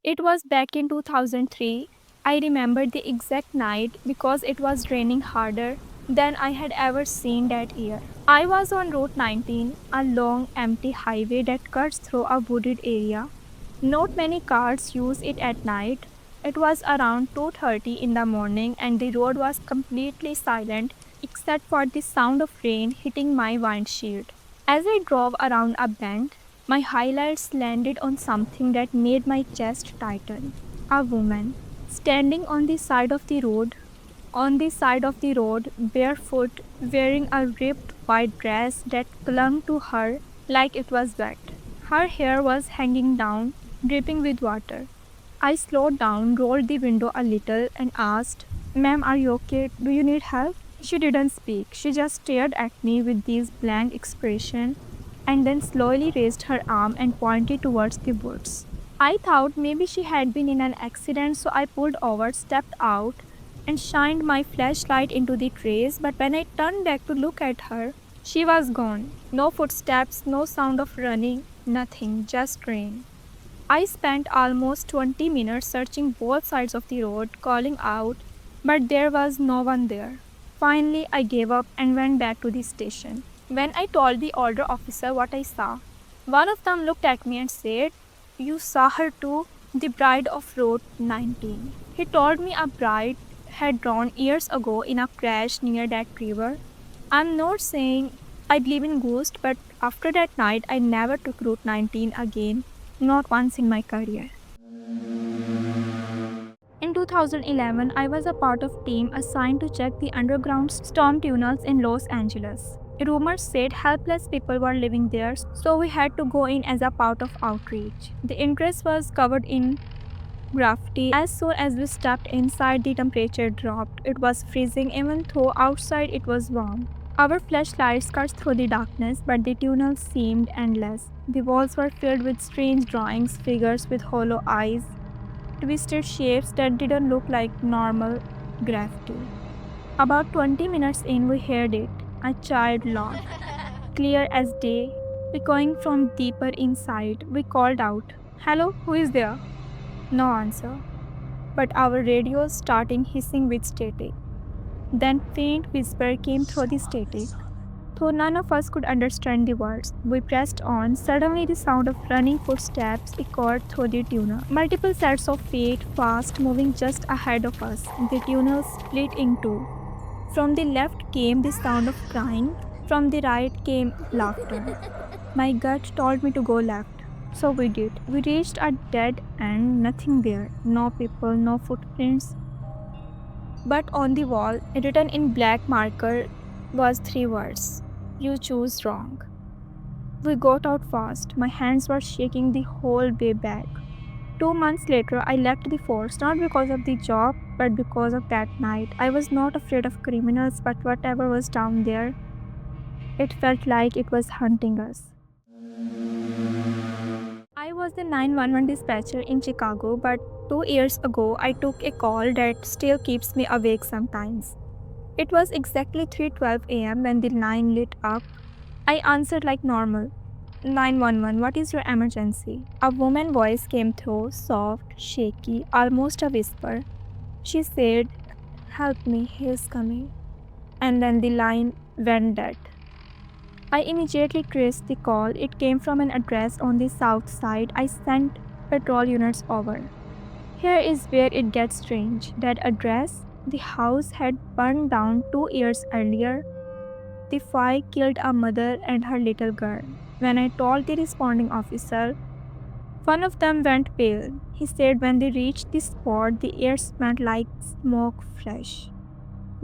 It was back in 2003. I remembered the exact night because it was raining harder than I had ever seen that year. I was on Route 19, a long, empty highway that cuts through a wooded area. Not many cars use it at night. It was around 2:30 in the morning and the road was completely silent except for the sound of rain hitting my windshield. As I drove around a bend, my highlights landed on something that made my chest tighten. A woman standing on the side of the road, barefoot, wearing a ripped white dress that clung to her like it was wet. Her hair was hanging down, dripping with water. I slowed down, rolled the window a little, and asked, "Ma'am, are you okay? Do you need help?" She didn't speak. She just stared at me with this blank expression and then slowly raised her arm and pointed towards the woods. I thought maybe she had been in an accident, so I pulled over, stepped out, and shined my flashlight into the trees. But when I turned back to look at her, she was gone. No footsteps, no sound of running, nothing, just rain. I spent almost 20 minutes searching both sides of the road, calling out, but there was no one there. Finally, I gave up and went back to the station. When I told the older officer what I saw, one of them looked at me and said, "You saw her too? The bride of Road 19." He told me a bride had drowned years ago in a crash near that river. I'm not saying I believe in ghosts, but after that night, I never took Route 19 again, not once in my career. In 2011, I was a part of team assigned to check the underground storm tunnels in Los Angeles. Rumors said helpless people were living there, so we had to go in as a part of outreach. The entrance was covered in graffiti. As soon as we stepped inside, the temperature dropped. It was freezing even though outside it was warm. Our flashlights cut through the darkness, but the tunnels seemed endless. The walls were filled with strange drawings, figures with hollow eyes, twisted shapes that didn't look like normal graffiti. About 20 minutes in, we heard it, a child laugh, clear as day, echoing from deeper inside. We called out, "Hello, who is there?" No answer, but our radios starting hissing with static. Then faint whisper came through the static. Though none of us could understand the words, we pressed on. Suddenly, the sound of running footsteps echoed through the tunnel. Multiple sets of feet, fast moving just ahead of us. The tunnel split in two. From the left came the sound of crying, from the right came laughter. My gut told me to go left, so we did. We reached a dead end, nothing there, no people, no footprints. But on the wall, written in black marker, was three words: "You choose wrong." We got out fast. My hands were shaking the whole way back. 2 months later, I left the force, not because of the job, but because of that night. I was not afraid of criminals, but whatever was down there, it felt like it was hunting us. I was the 911 dispatcher in Chicago, but 2 years ago, I took a call that still keeps me awake sometimes. It was exactly 3:12 a.m. when the line lit up. I answered like normal. "911, what is your emergency?" A woman's voice came through, soft, shaky, almost a whisper. She said, "Help me, he is coming." And then the line went dead. I immediately traced the call. It came from an address on the south side. I sent patrol units over. Here is where it gets strange. That address, the house had burned down 2 years earlier. The fire killed a mother and her little girl. When I told the responding officer, one of them went pale. He said when they reached the spot, the air smelled like smoke fresh.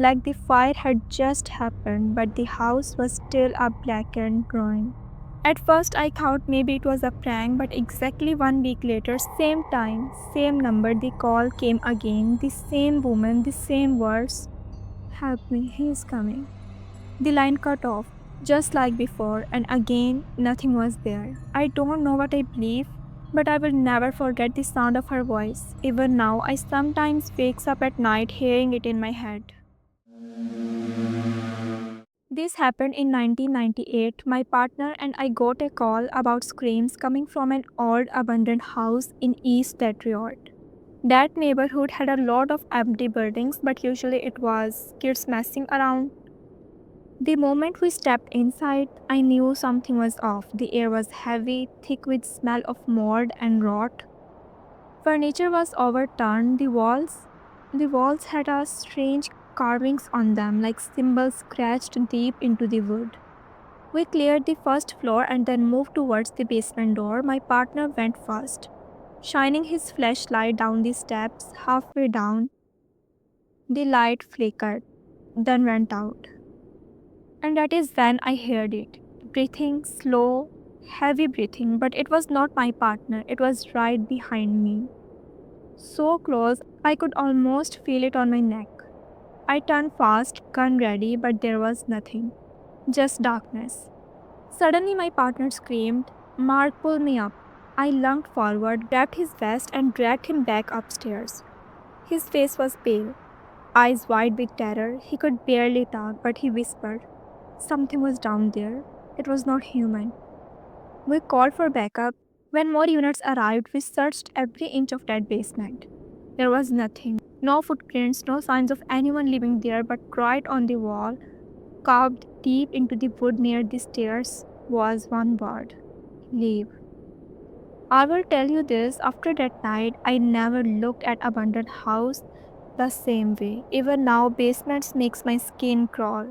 Like the fire had just happened, but the house was still a blackened ruin. At first, I thought maybe it was a prank, but exactly 1 week later, same time, same number, the call came again. The same woman, the same words: "Help me, he is coming." The line cut off, just like before, and again, nothing was there. I don't know what I believe, but I will never forget the sound of her voice. Even now, I sometimes wakes up at night hearing it in my head. This happened in 1998. My partner and I got a call about screams coming from an old abandoned house in East Detroit. That neighborhood had a lot of empty buildings, but usually it was kids messing around. The moment we stepped inside, I knew something was off. The air was heavy, thick with smell of mold and rot. Furniture was overturned. The walls had a strange carvings on them, like symbols scratched deep into the wood. We cleared the first floor and then moved towards the basement door. My partner went first, shining his flashlight down the steps. Halfway down, the light flickered, then went out. And that is when I heard it. Breathing, slow, heavy breathing, but it was not my partner, it was right behind me. So close, I could almost feel it on my neck. I turned fast, gun ready, but there was nothing, just darkness. Suddenly, my partner screamed, Mark, pull me up. I lunged forward, grabbed his vest, and dragged him back upstairs. His face was pale, eyes wide with terror. He could barely talk, but he whispered, something was down there. It was not human. We called for backup. When more units arrived, we searched every inch of that basement. There was nothing. No footprints, no signs of anyone living there, but right on the wall, carved deep into the wood near the stairs, was one word: leave. I will tell you this, after that night, I never looked at abandoned house the same way. Even now, basements makes my skin crawl.